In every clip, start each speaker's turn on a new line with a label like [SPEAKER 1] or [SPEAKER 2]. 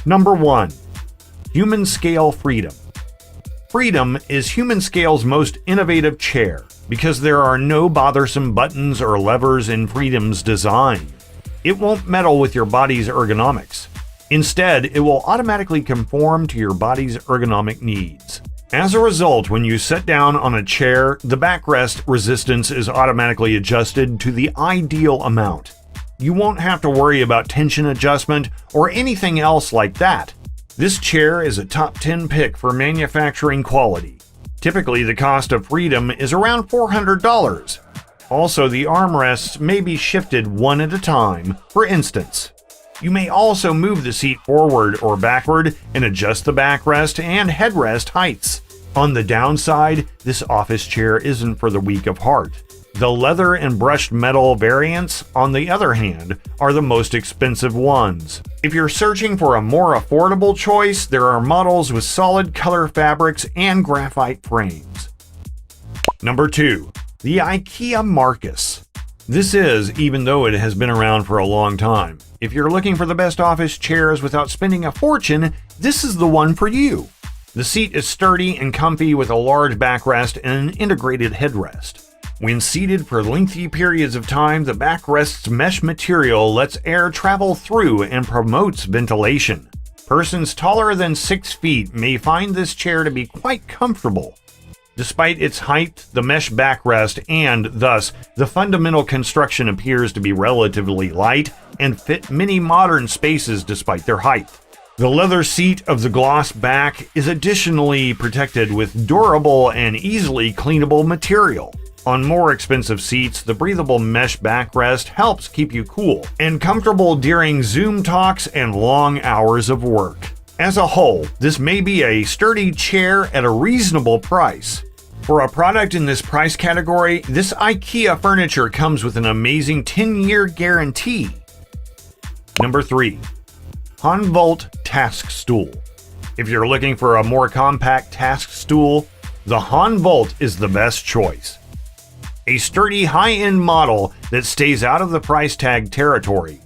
[SPEAKER 1] Number 1. Humanscale Freedom. Freedom is Humanscale's most innovative chair because there are no bothersome buttons or levers in Freedom's design. It won't meddle with your body's ergonomics. Instead, it will automatically conform to your body's ergonomic needs. As a result, when you sit down on a chair, the backrest resistance is automatically adjusted to the ideal amount. You won't have to worry about tension adjustment or anything else like that. This chair is a top 10 pick for manufacturing quality. Typically, the cost of Freedom is around $400. Also, the armrests may be shifted one at a time. For instance, you may also move the seat forward or backward and adjust the backrest and headrest heights. On the downside, this office chair isn't for the weak of heart. The leather and brushed metal variants, on the other hand, are the most expensive ones. If you're searching for a more affordable choice, there are models with solid color fabrics and graphite frames. Number 2. The Ikea Marcus. This is, even though it has been around for a long time. If you're looking for the best office chairs without spending a fortune, this is the one for you. The seat is sturdy and comfy with a large backrest and an integrated headrest. When seated for lengthy periods of time, the backrest's mesh material lets air travel through and promotes ventilation. Persons taller than 6 feet may find this chair to be quite comfortable. Despite its height, the mesh backrest and, thus, the fundamental construction appears to be relatively light and fit many modern spaces despite their height. The leather seat of the gloss back is additionally protected with durable and easily cleanable material. On more expensive seats, the breathable mesh backrest helps keep you cool and comfortable during Zoom talks and long hours of work. As a whole, this may be a sturdy chair at a reasonable price. For a product in this price category, this IKEA furniture comes with an amazing 10-year guarantee. Number 3. Honvolt Task Stool. If you're looking for a more compact task stool, the Honvolt is the best choice. A sturdy high-end model that stays out of the price tag territory.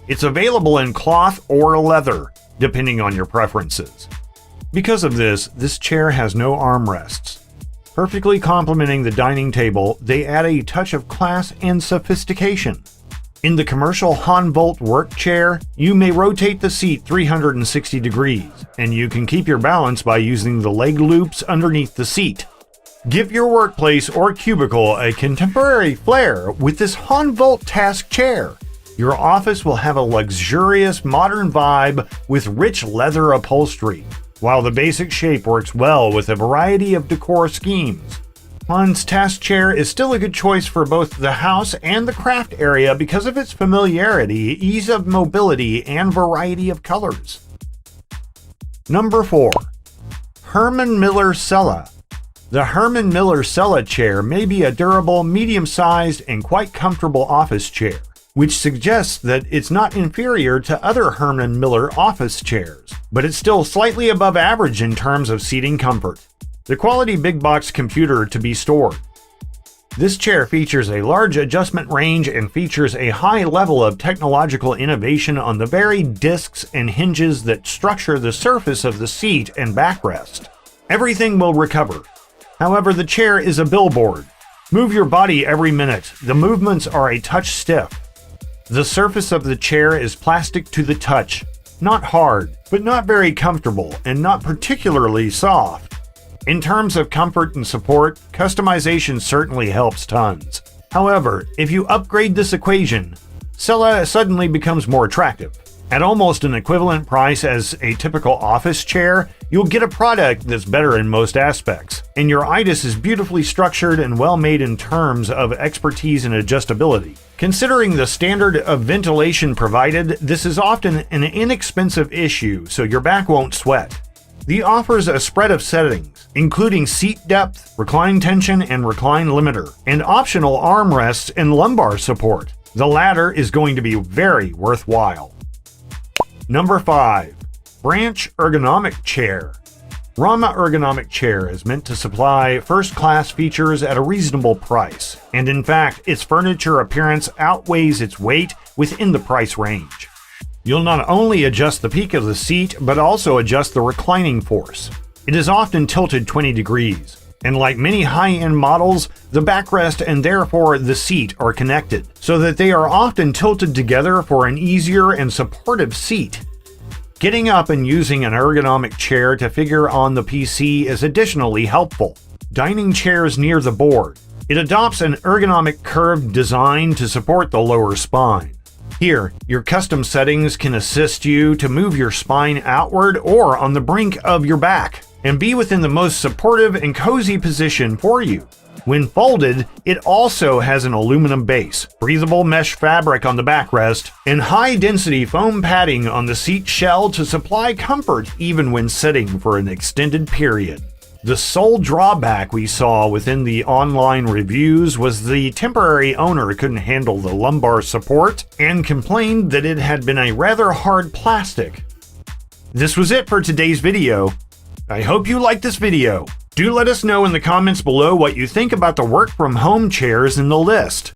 [SPEAKER 1] It's available in cloth or leather, depending on your preferences. Because of this chair has no armrests. Perfectly complementing the dining table, they add a touch of class and sophistication. In the commercial Honvolt work chair, you may rotate the seat 360 degrees, and you can keep your balance by using the leg loops underneath the seat. Give your workplace or cubicle a contemporary flair with this Honvolt Task Chair. Your office will have a luxurious modern vibe with rich leather upholstery, while the basic shape works well with a variety of decor schemes. Hon's Task Chair is still a good choice for both the house and the craft area because of its familiarity, ease of mobility, and variety of colors. Number 4. Herman Miller Sella. The Herman Miller Sella chair may be a durable, medium-sized, and quite comfortable office chair, which suggests that it's not inferior to other Herman Miller office chairs, but it's still slightly above average in terms of seating comfort. The quality big box computer to be stored. This chair features a large adjustment range and features a high level of technological innovation on the varied discs and hinges that structure the surface of the seat and backrest. Everything will recover. However, the chair is a billboard. Move your body every minute. The movements are a touch stiff. The surface of the chair is plastic to the touch. Not hard, but not very comfortable, and not particularly soft. In terms of comfort and support, customization certainly helps tons. However, if you upgrade this equation, Sella suddenly becomes more attractive. At almost an equivalent price as a typical office chair, you'll get a product that's better in most aspects, and your IDIS is beautifully structured and well made in terms of expertise and adjustability. Considering the standard of ventilation provided, this is often an inexpensive issue, so your back won't sweat. The offers a spread of settings, including seat depth, recline tension and recline limiter, and optional armrests and lumbar support. The latter is going to be very worthwhile. Number 5. Branch Ergonomic Chair. Rama Ergonomic Chair is meant to supply first-class features at a reasonable price, and in fact, its furniture appearance outweighs its weight within the price range. You'll not only adjust the peak of the seat, but also adjust the reclining force. It is often tilted 20 degrees, and like many high-end models, the backrest and therefore the seat are connected, so that they are often tilted together for an easier and supportive seat. Getting up and using an ergonomic chair to figure on the PC is additionally helpful. Dining chairs near the board. It adopts an ergonomic curved design to support the lower spine. Here, your custom settings can assist you to move your spine outward or on the brink of your back, and be within the most supportive and cozy position for you. When folded, it also has an aluminum base, breathable mesh fabric on the backrest, and high-density foam padding on the seat shell to supply comfort even when sitting for an extended period. The sole drawback we saw within the online reviews was the temporary owner couldn't handle the lumbar support and complained that it had been a rather hard plastic. This was it for today's video. I hope you liked this video. Do let us know in the comments below what you think about the work from home chairs in the list.